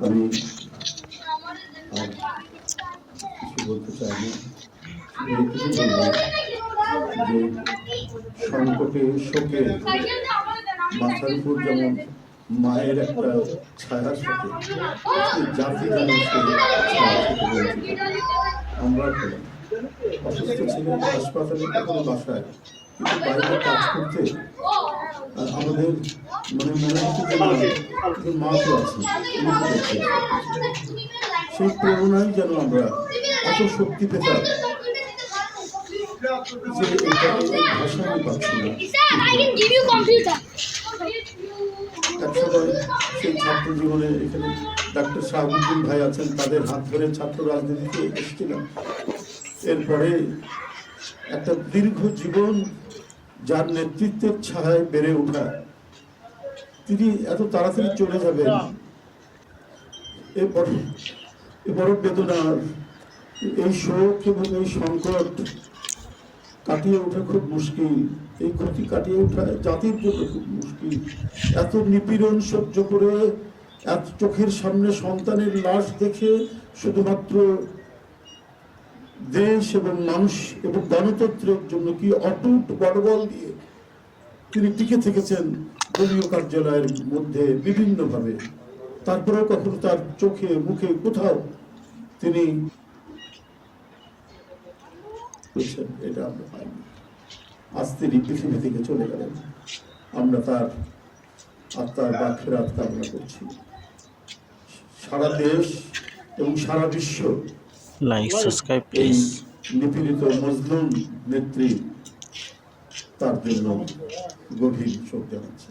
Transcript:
আমি আর কিছু বলতে চাই না, এইটুকু বলবো যে সংকটে শোকে মাথার উপর যেমন মায়ের একটা ছায়া থাকে, জাতি যেন সেই ছায়া থেকে বঞ্চিত। আমরা হলাম অসুস্থ ছিলেন হাসপাতালে, কখনো বাসায়, কিন্তু বাইরে কাজ করতে আমাদের মানে মনে হতো যে মা তো আছে, সেই প্রেরণায় যেন আমরা এত শক্তি পেতাম যে এটা এই ভাষা আমি পাচ্ছি না। একসময় সেই ছাত্র জীবনে এখানে ডাক্তার শাহাবুদ্দিন ভাই আছেন, তাদের হাত ধরে ছাত্র রাজনীতিতে এসেছিলাম। এরপরে একটা দীর্ঘ জীবন যার নেতৃত্বের ছায়ায় বেড়ে ওঠা, তিনি এত তাড়াতাড়ি চলে যাবেন, এ বড় বেদনার। এই শোক এবং এই সংকট কাটিয়ে ওঠা খুব মুশকিল, এই ক্ষতি কাটিয়ে ওঠা জাতির জন্য খুব মুশকিল। এত নিপীড়ন সহ্য করে, এত চোখের সামনে সন্তানের লাশ দেখে শুধুমাত্র দেশ এবং মানুষ এবং গণতন্ত্রের জন্য কি অটুট বড়বল দিয়ে তিনি টিকে থেকেছেন দলীয় কার্যালয়ের মধ্যে বিভিন্নভাবে। তারপরেও কখনো তার চোখে মুখে কোথাও তিনি এটা আমরা পাইনি। আজ তিনি পৃথিবী থেকে চলে গেলেন, আমরা তার আত্মার মাগফিরাত কামনা করছি। সারা দেশ এবং সারা বিশ্ব এই নিপীড়িত মজলুম নেত্রী তার জন্য গভীর শোক জানাচ্ছে।